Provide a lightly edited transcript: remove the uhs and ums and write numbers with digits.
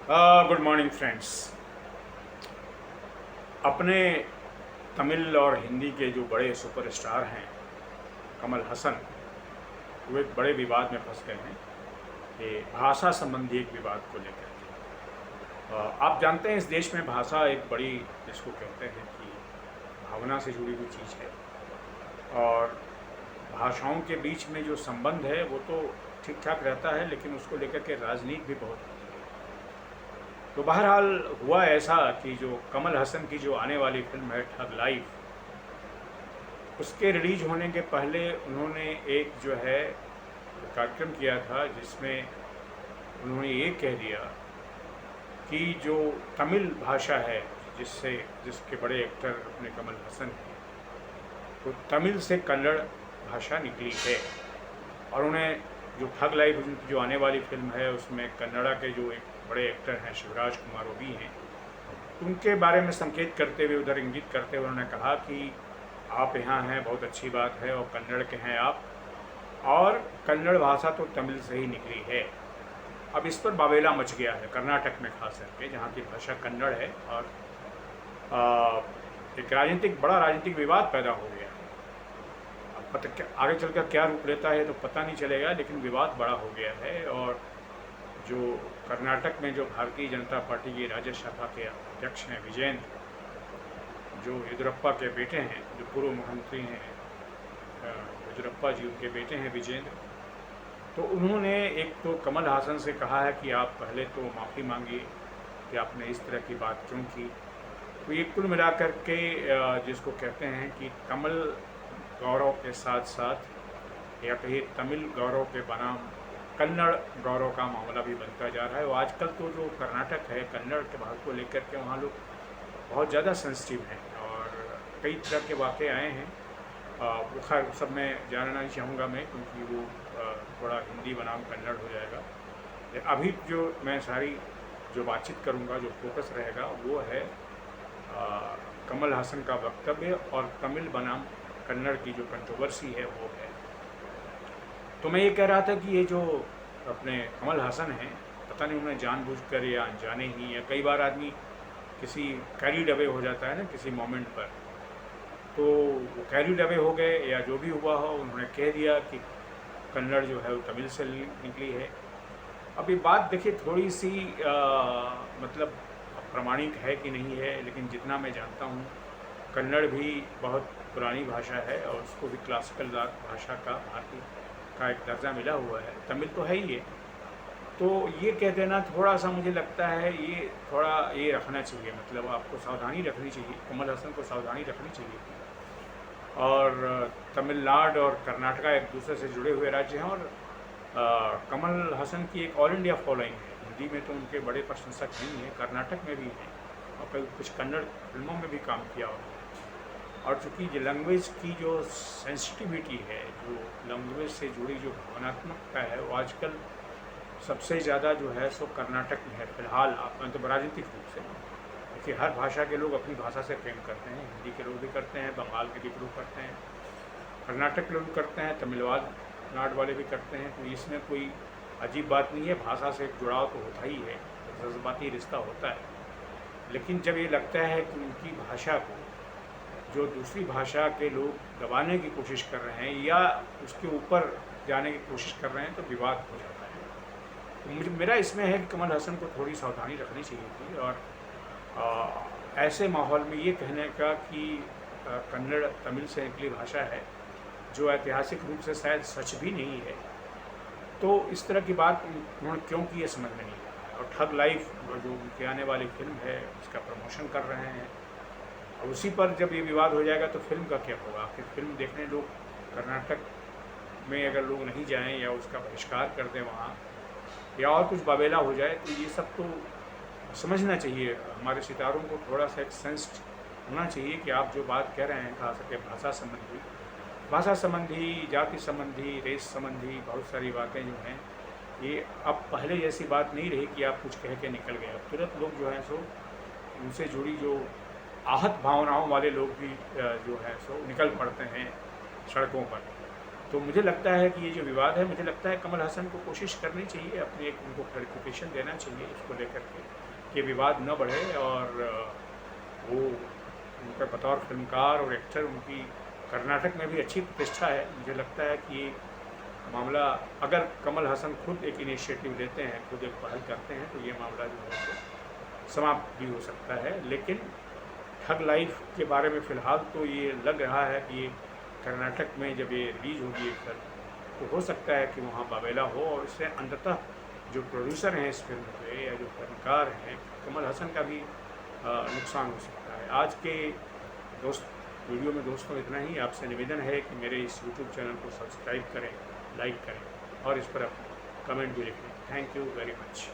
Good morning friends. अपने तमिल और हिंदी के जो बड़े सुपरस्टार हैं कमल हसन, वो एक बड़े विवाद में फंस गए हैं कि भाषा संबंधी एक विवाद को लेकर के। आप जानते हैं इस देश में भाषा एक बड़ी, जिसको कहते हैं कि भावना से जुड़ी हुई चीज़ है। और भाषाओं के बीच में जो संबंध है वो तो ठीक ठाक रहता है, लेकिन उसको लेकर के राजनीति भी बहुत होती है। तो बहरहाल हुआ ऐसा कि जो कमल हसन की जो आने वाली फिल्म है ठग लाइफ, उसके रिलीज होने के पहले उन्होंने एक जो है कार्यक्रम किया था जिसमें उन्होंने ये कह दिया कि जो तमिल भाषा है, जिसके बड़े एक्टर अपने कमल हसन हैं, तो तमिल से कन्नड़ भाषा निकली है। और उन्हें जो ठग लाइफ उनकी जो आने वाली फिल्म है उसमें कन्नड़ा के जो एक बड़े एक्टर हैं शिवराज कुमार, वो भी हैं। उनके बारे में संकेत करते हुए, उधर इंगित करते हुए उन्होंने कहा कि आप यहाँ हैं, बहुत अच्छी बात है, और कन्नड़ के हैं आप, और कन्नड़ भाषा तो तमिल से ही निकली है। अब इस पर बावेला मच गया है कर्नाटक में, खास करके जहाँ की भाषा कन्नड़ है। और एक बड़ा राजनीतिक विवाद पैदा हो गया है। अब पता आगे चलकर क्या रूप लेता है तो पता नहीं चलेगा, लेकिन विवाद बड़ा हो गया है। और जो कर्नाटक में जो भारतीय जनता पार्टी की राज्य शाखा के अध्यक्ष हैं विजेंद्र, जो येदियुरप्पा के बेटे हैं, जो पूर्व मुख्यमंत्री हैं येदियुरप्पा जी, उनके बेटे हैं विजेंद्र, तो उन्होंने एक तो कमल हासन से कहा है कि आप पहले तो माफ़ी मांगिए कि आपने इस तरह की बात क्यों की। तो ये कुल मिलाकर के जिसको कहते हैं कि तमिल गौरव के साथ साथ, या कहिए तमिल गौरव के बनाम कन्नड़ गौरव का मामला भी बनता जा रहा है। और आजकल तो जो कर्नाटक है, कन्नड़ के भाग को लेकर के वहाँ लोग बहुत ज़्यादा सेंसिटिव हैं और कई तरह के वाक़े आए हैं। वो खैर सब मैं जानना नहीं चाहूँगा मैं, क्योंकि वो थोड़ा हिंदी बनाम कन्नड़ हो जाएगा। अभी जो मैं सारी जो बातचीत करूँगा, जो फोकस रहेगा, वो है कमल हासन का वक्तव्य और तमिल बनाम कन्नड़ की जो कंट्रोवर्सी है वो है। तो मैं ये कह रहा था कि ये जो अपने कमल हासन हैं, पता नहीं उन्हें जानबूझकर या अनजाने ही, या कई बार आदमी किसी कैरीड अवे हो जाता है ना किसी मोमेंट पर, तो वो कैरीड अवे हो गए या जो भी हुआ हो, उन्होंने कह दिया कि कन्नड़ जो है वो तमिल से निकली है। अब ये बात देखिए थोड़ी सी मतलब प्रमाणिक है कि नहीं है, लेकिन जितना मैं जानता हूँ कन्नड़ भी बहुत पुरानी भाषा है और उसको भी क्लासिकल भाषा का, भारतीय का एक दर्जा मिला हुआ है। तमिल तो है ही है। तो ये कह देना थोड़ा सा मुझे लगता है, ये थोड़ा ये रखना चाहिए, मतलब आपको सावधानी रखनी चाहिए, कमल हसन को सावधानी रखनी चाहिए। और तमिलनाडु और कर्नाटका एक दूसरे से जुड़े हुए राज्य हैं। और कमल हसन की एक ऑल इंडिया फॉलोइंग है। हिंदी में तो उनके बड़े प्रशंसक नहीं हैं, कर्नाटक में भी हैं और कई कुछ कन्नड़ फिल्मों में भी काम किया उन्होंने। और चूँकि जो लैंग्वेज की जो सेंसिटिविटी है, जो लैंग्वेज से जुड़ी जो भावनात्मकता है, वो आजकल सबसे ज़्यादा जो है सो कर्नाटक में है फिलहाल। मतलब राजनीतिक रूप से देखिए, हर भाषा के लोग अपनी भाषा से प्रेम करते हैं। हिंदी के लोग भी करते हैं, बंगाल के भी लोग करते हैं, कर्नाटक के लोग भी करते हैं, तमिलनाडु वाले भी करते हैं। तो इसमें कोई अजीब बात नहीं है, भाषा से एक जुड़ाव तो होता ही है, जज्बाती रिश्ता होता है। लेकिन जब ये लगता है कि उनकी भाषा को जो दूसरी भाषा के लोग दबाने की कोशिश कर रहे हैं या उसके ऊपर जाने की कोशिश कर रहे हैं, तो विवाद हो जाता है। तो मुझे, मेरा इसमें है कि कमल हसन को थोड़ी सावधानी रखनी चाहिए थी। और ऐसे माहौल में ये कहने का कि कन्नड़ तमिल से निकली भाषा है, जो ऐतिहासिक रूप से शायद सच भी नहीं है, तो इस तरह की बात उन्होंने क्यों की, ये समझ में नहीं आ रहा है। और ठग लाइफ जो उनकी आने वाली फिल्म है, उसका प्रमोशन कर रहे हैं। और उसी पर जब ये विवाद हो जाएगा तो फिल्म का क्या होगा? फिर फिल्म देखने लोग कर्नाटक में अगर लोग नहीं जाएं या उसका बहिष्कार कर दें वहाँ, या और कुछ बावेला हो जाए, तो ये सब तो समझना चाहिए। हमारे सितारों को थोड़ा सा एक सेंस होना चाहिए कि आप जो बात कह रहे हैं, खास करके भाषा संबंधी, जाति संबंधी, रेस संबंधी बहुत सारी बातें जो हैं, ये अब पहले जैसी बात नहीं रही कि आप कुछ कह के निकल गए। अब तुरंत लोग जो हैं सो उनसे जुड़ी जो आहत भावनाओं वाले लोग भी जो हैं सो निकल पड़ते हैं सड़कों पर। तो मुझे लगता है कि ये जो विवाद है, मुझे लगता है कमल हसन को कोशिश करनी चाहिए, अपने एक उनको क्लैरिफिकेशन देना चाहिए इसको लेकर के कि विवाद न बढ़े, और वो उनका बतौर फिल्मकार और एक्टर उनकी कर्नाटक में भी अच्छी प्रतिष्ठा है। मुझे लगता है कि मामला, अगर कमल हसन खुद एक इनिशिएटिव लेते हैं, खुद एक पहल करते हैं, तो ये मामला जो है वो समाप्त भी हो सकता है। लेकिन ठग लाइफ के बारे में फ़िलहाल तो ये लग रहा है कि कर्नाटक में जब ये रिलीज़ होगी एक फिल्म, तो हो सकता है कि वहाँ बाबेला हो, और इससे अंततः जो प्रोड्यूसर हैं इस फिल्म के या जो फिल्मकार हैं, कमल हसन का भी नुकसान हो सकता है। आज के वीडियो में दोस्तों इतना ही। आपसे निवेदन है कि मेरे इस यूट्यूब चैनल को सब्सक्राइब करें, लाइक करें और इस पर अपना कमेंट भी लिखें। Thank you very much.